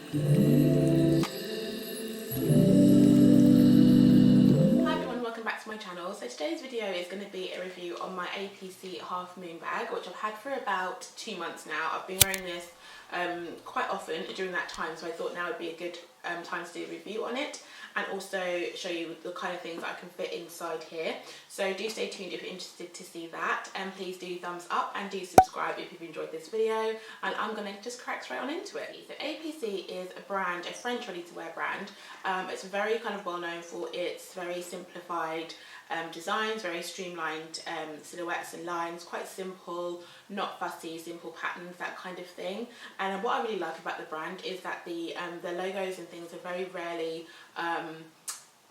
Hi everyone, welcome back to my channel. So today's video is going to be a review on my A.P.C half moon bag, which I've had for about 2 months now. I've been wearing this quite often during that time, so I thought now would be a good time to do a review on it and also show you the kind of things I can fit inside here. So do stay tuned if you're interested to see that, and please do thumbs up and do subscribe if you've enjoyed this video, and I'm going to just crack straight on into it. So A.P.C is a brand, a French ready-to-wear brand. It's very kind of well known for its very simplified designs, very streamlined silhouettes and lines, quite simple, not fussy, simple patterns, that kind of thing. And what I really like about the brand is that the logos and things are very rarely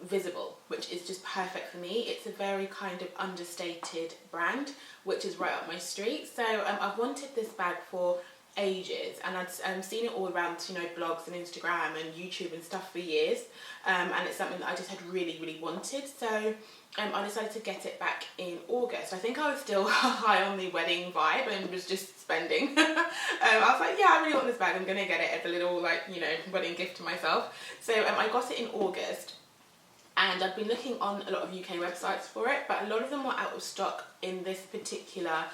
visible, which is just perfect for me. It's a very kind of understated brand, which is right up my street. So I've wanted this bag for ages, and I'd seen it all around, you know, blogs and Instagram and YouTube and stuff for years, and it's something that I just had really wanted. So I decided to get it back in August. I think I was still high on the wedding vibe and was just spending. I was like, yeah, I really want this bag, I'm gonna get it as a little, like, you know, wedding gift to myself. So I got it in August, and I've been looking on a lot of UK websites for it, but a lot of them were out of stock in this particular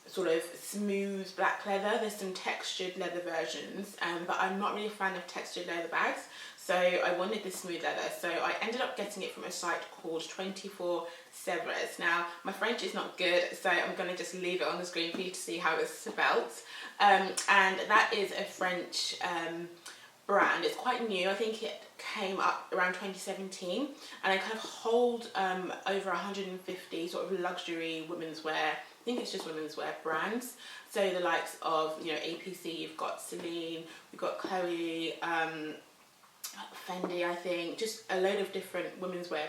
sort of smooth black leather. There's some textured leather versions, but I'm not really a fan of textured leather bags, so I wanted this smooth leather. So I ended up getting it from a site called 24 Sevres. Now, my French is not good, so I'm going to just leave it on the screen for you to see how it's spelt. And that is a French brand. It's quite new. I think it came up around 2017, and I kind of hold over 150 sort of luxury women's wear. I think it's just women's wear brands. So the likes of, you know, A.P.C, you've got Celine, we've got Chloe, Fendi, I think, just a load of different women's wear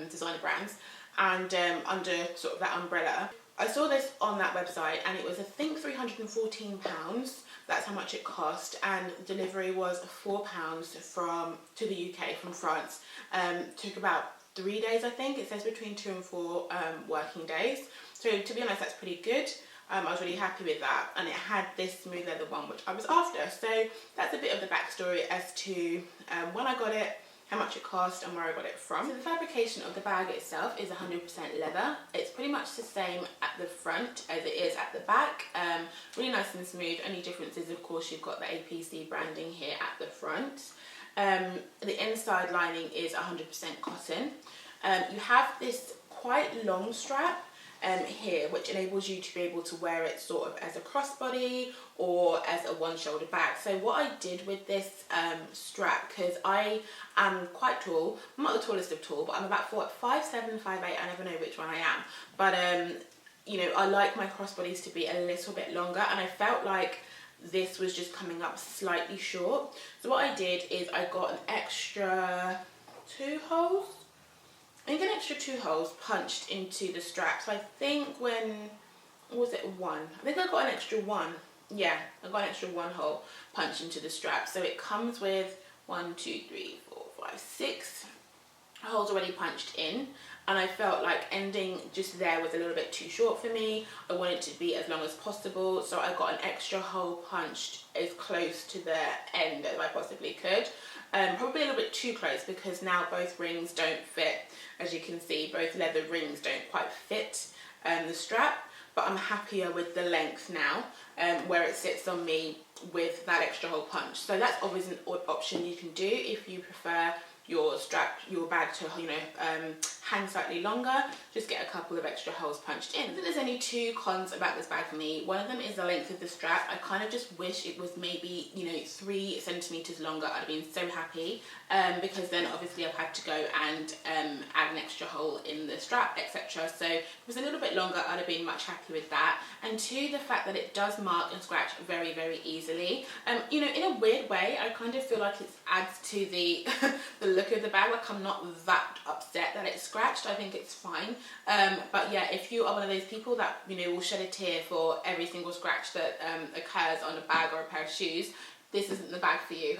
designer brands, and under sort of that umbrella. I saw this on that website, and it was, I think, £314. That's how much it cost, and delivery was £4 to the UK from France. Took about 3 days, I think. It says between 2 and 4 working days. So to be honest, that's pretty good. I was really happy with that, and it had this smooth leather one, which I was after. So that's a bit of the backstory as to when I got it, how much it cost, and where I got it from. So the fabrication of the bag itself is 100% leather. It's pretty much the same at the front as it is at the back. Really nice and smooth. Only difference is, of course, you've got the A.P.C branding here at the front. The inside lining is 100% cotton. You have this quite long strap here, which enables you to be able to wear it sort of as a crossbody or as a one-shoulder bag. So what I did with this strap, because I am quite tall, I'm not the tallest of tall, but I'm about 5'7", 5'8", I never know which one I am, but you know, I like my crossbodies to be a little bit longer, and I felt like this was just coming up slightly short. So what I did is I got an extra 2 holes. I think an extra 2 holes punched into the strap. So I think what was it, 1? I think I got an extra 1. Yeah, I got an extra 1 hole punched into the strap. So it comes with 1, 2, 3, 4, 5, 6 holes already punched in. And I felt like ending just there was a little bit too short for me. I wanted it to be as long as possible. So I got an extra hole punched as close to the end as I possibly could. Probably a little bit too close, because now both rings don't fit. As you can see, both leather rings don't quite fit the strap, but I'm happier with the length now, where it sits on me with that extra hole punch. So that's always an option you can do if you prefer your bag to, you know, hang slightly longer. Just get a couple of extra holes punched in. So there's only 2 cons about this bag for me. One of them is the length of the strap. I kind of just wish it was maybe, you know, 3 centimeters longer. I'd have been so happy, because then obviously I've had to go and add an extra hole in the strap, etc. So if it was a little bit longer, I'd have been much happier with that. And 2, the fact that it does mark and scratch very easily. You know, in a weird way, I kind of feel like it adds to the the look of the bag. Like, I'm not that upset that it's scratched. I think it's fine. But yeah, if you are one of those people that, you know, will shed a tear for every single scratch that occurs on a bag or a pair of shoes, this isn't the bag for you.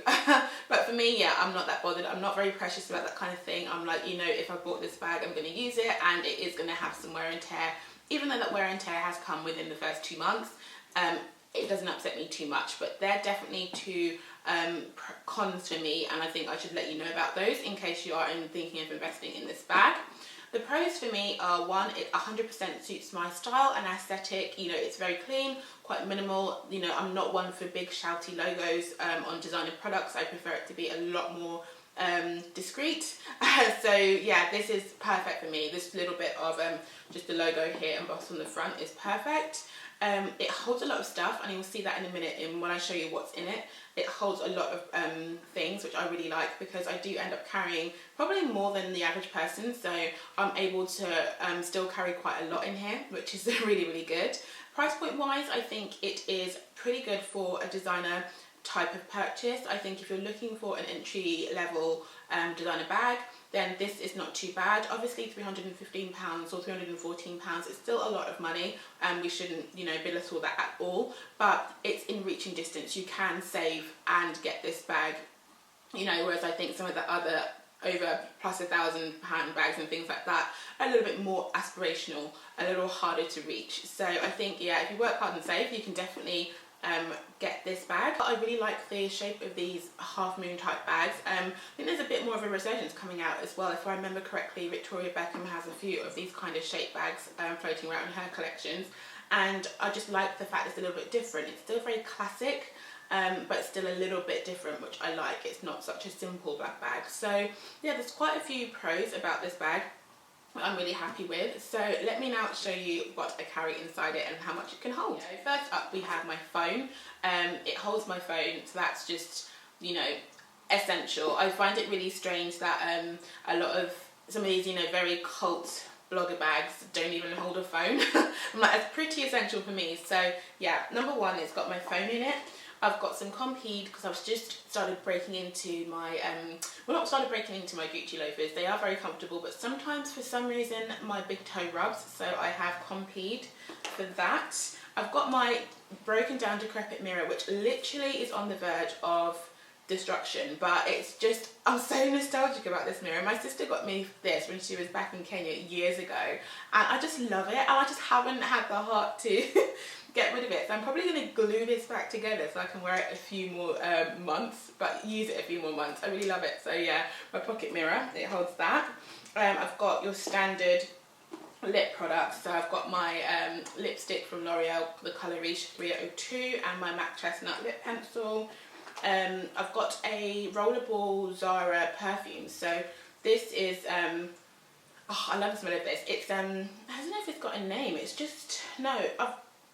But for me, yeah, I'm not that bothered. I'm not very precious about that kind of thing. I'm like, you know, if I bought this bag, I'm going to use it, and it is going to have some wear and tear. Even though that wear and tear has come within the first 2 months, it doesn't upset me too much, but they're definitely two cons for me, and I think I should let you know about those in case you are thinking of investing in this bag. The pros for me are, one, it 100% suits my style and aesthetic. You know, it's very clean, quite minimal. You know, I'm not one for big shouty logos on designer products. I prefer it to be a lot more discreet. So yeah, this is perfect for me. This little bit of just the logo here embossed on the front is perfect. It holds a lot of stuff, and you'll see that in a minute when I show you what's in it. It holds a lot of things, which I really like, because I do end up carrying probably more than the average person, so I'm able to still carry quite a lot in here, which is really, really good. Price point wise, I think it is pretty good for a designer type of purchase. I think if you're looking for an entry level designer bag, then this is not too bad. Obviously £315 or £314 is still a lot of money, and we shouldn't, you know, belittle that at all, but it's in reaching distance. You can save and get this bag, you know, whereas I think some of the other over plus £1,000 bags and things like that are a little bit more aspirational, a little harder to reach. So I think, yeah, if you work hard and save, you can definitely get this bag. I really like the shape of these half moon type bags. I think there's a bit more of a resurgence coming out as well. If I remember correctly, Victoria Beckham has a few of these kind of shape bags floating around in her collections, and I just like the fact it's a little bit different. It's still very classic, but still a little bit different, which I like. It's not such a simple black bag. So yeah, there's quite a few pros about this bag I'm really happy with. So let me now show you what I carry inside it and how much it can hold. First up, we have my phone. It holds my phone, so that's just, you know, essential. I find it really strange that a lot of some of these, you know, very cult blogger bags don't even hold a phone. I'm like, it's pretty essential for me. So yeah, number one, it's got my phone in it. I've got some Compeed because I've just started breaking into my, well, not started breaking into my Gucci loafers. They are very comfortable, but sometimes for some reason my big toe rubs, so I have Compeed for that. I've got my broken down decrepit mirror, which literally is on the verge of destruction, but it's just, I'm so nostalgic about this mirror. My sister got me this when she was back in Kenya years ago, and I just love it, and I just haven't had the heart to get rid of it. So I'm probably going to glue this back together so I can wear it a few more months, but use it a few more months. I really love it. So yeah, my pocket mirror, it holds that. I've got your standard lip products. So I've got my lipstick from L'Oreal, the colour Riche 302, and my MAC Chestnut lip pencil. I've got a Rollerball Zara perfume. So this is, oh, I love the smell of this. It's, I don't know if it's got a name. It's just, no,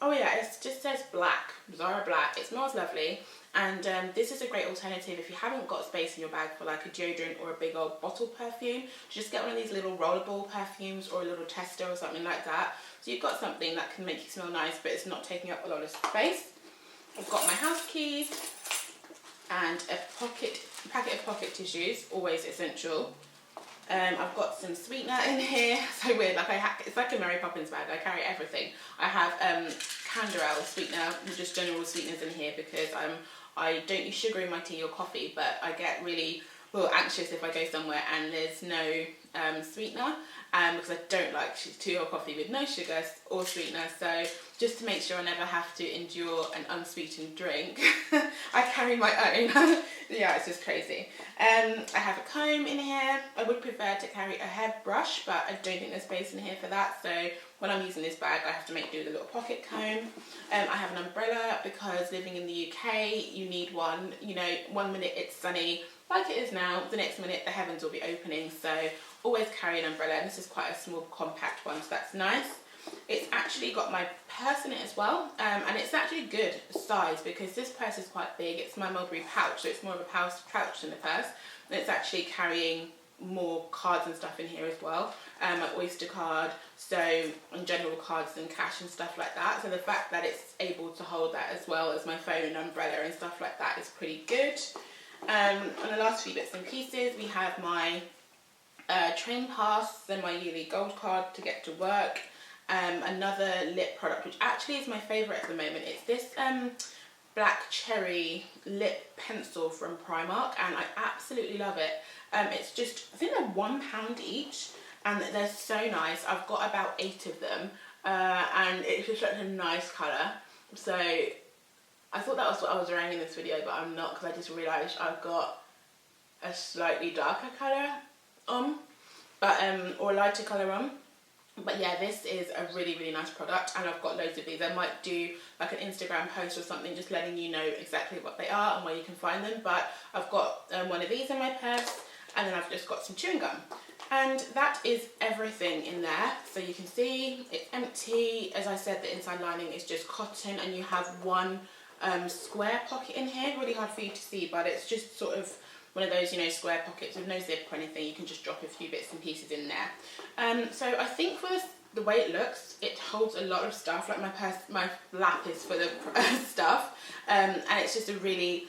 oh yeah, it just says black, Zara black. It smells lovely, and this is a great alternative if you haven't got space in your bag for like a deodorant or a big old bottle perfume. Just get one of these little rollerball perfumes or a little tester or something like that. So you've got something that can make you smell nice, but it's not taking up a lot of space. I've got my house keys and a packet of pocket tissues, always essential. I've got some sweetener in here. So weird, like it's like a Mary Poppins bag. I carry everything. I have Canderel sweetener, just general sweeteners in here because I don't use sugar in my tea or coffee, but I get really anxious if I go somewhere and there's no sweetener, because I don't like tea or coffee with no sugar or sweetener. So just to make sure I never have to endure an unsweetened drink, I carry my own. Yeah, it's just crazy. I have a comb in here. I would prefer to carry a hair brush, but I don't think there's space in here for that. So when I'm using this bag, I have to make do with a little pocket comb. I have an umbrella because living in the UK, you need one. You know, one minute it's sunny, like it is now, the next minute the heavens will be opening. So always carry an umbrella, and this is quite a small compact one, so that's nice. It's actually got my purse in it as well, and it's actually good size because this purse is quite big. It's my Mulberry pouch, so it's more of a pouch than a purse, and it's actually carrying more cards and stuff in here as well, my Oyster card, so in general cards and cash and stuff like that. So the fact that it's able to hold that as well as my phone and umbrella and stuff like that is pretty good. And the last few bits and pieces, we have my train pass and my yearly gold card to get to work. Another lip product, which actually is my favourite at the moment. It's this black cherry lip pencil from Primark, and I absolutely love it. It's just, I think they're £1 each, and they're so nice. I've got about 8 of them, and it's just such a nice colour. So I thought that was what I was wearing in this video, but I'm not, because I just realised I've got a slightly darker colour on, but or a lighter colour on. But yeah, this is a really, really nice product, and I've got loads of these. I might do like an Instagram post or something just letting you know exactly what they are and where you can find them. But I've got one of these in my purse, and then I've just got some chewing gum. And that is everything in there. So you can see it's empty. As I said, the inside lining is just cotton, and you have one square pocket in here. Really hard for you to see, but it's just sort of one of those, you know, square pockets with no zip or anything. You can just drop a few bits and pieces in there. So I think for the way it looks, it holds a lot of stuff. Like my lap is full of stuff, and it's just a really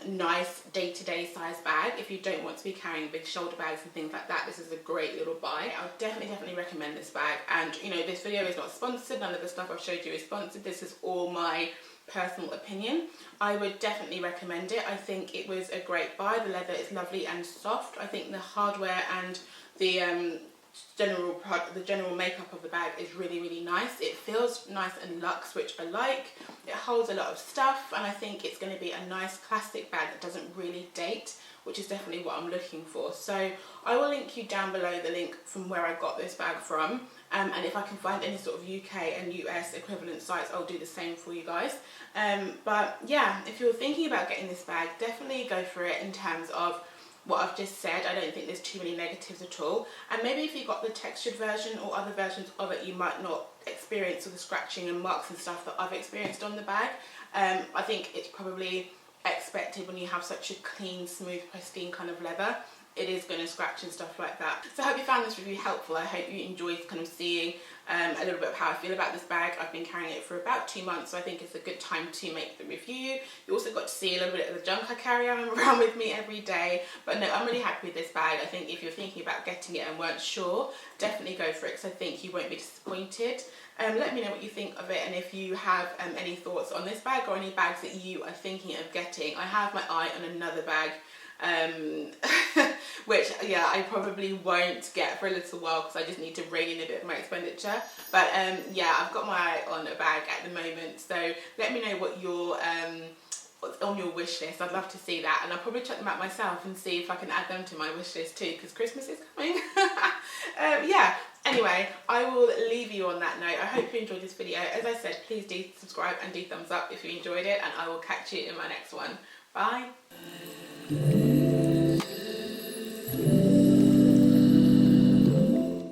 nice day-to-day size bag. If you don't want to be carrying big shoulder bags and things like that, this is a great little buy. I would definitely recommend this bag. And you know, this video is not sponsored. None of the stuff I've showed you is sponsored. This is all my personal opinion. I would definitely recommend it. I think it was a great buy. The leather is lovely and soft. I think the hardware and the general makeup of the bag is really, really nice. It feels nice and luxe, which I like. It holds a lot of stuff, and I think it's going to be a nice classic bag that doesn't really date, which is definitely what I'm looking for. So I will link you down below the link from where I got this bag from, and if I can find any sort of UK and US equivalent sites, I'll do the same for you guys. But yeah, if you're thinking about getting this bag, definitely go for it in terms of what I've just said. I don't think there's too many negatives at all. And maybe if you got the textured version or other versions of it, you might not experience all the scratching and marks and stuff that I've experienced on the bag. I think it's probably expected when you have such a clean, smooth, pristine kind of leather. It is going to scratch and stuff like that. So I hope you found this review helpful. I hope you enjoyed kind of seeing a little bit of how I feel about this bag. I've been carrying it for about 2 months, so I think it's a good time to make the review. You also got to see a little bit of the junk I carry around with me every day. But no, I'm really happy with this bag. I think if you're thinking about getting it and weren't sure, definitely go for it, because I think you won't be disappointed. Let me know what you think of it, and if you have any thoughts on this bag or any bags that you are thinking of getting. I have my eye on another bag, which yeah, I probably won't get for a little while because I just need to rein in a bit of my expenditure. But yeah, I've got my eye on a bag at the moment, so let me know what your what's on your wish list. I'd love to see that, and I'll probably check them out myself and see if I can add them to my wish list too, because Christmas is coming. Yeah, anyway, I will leave you on that note. I hope you enjoyed this video. As I said, please do subscribe and do thumbs up if you enjoyed it, and I will catch you in my next one. Bye.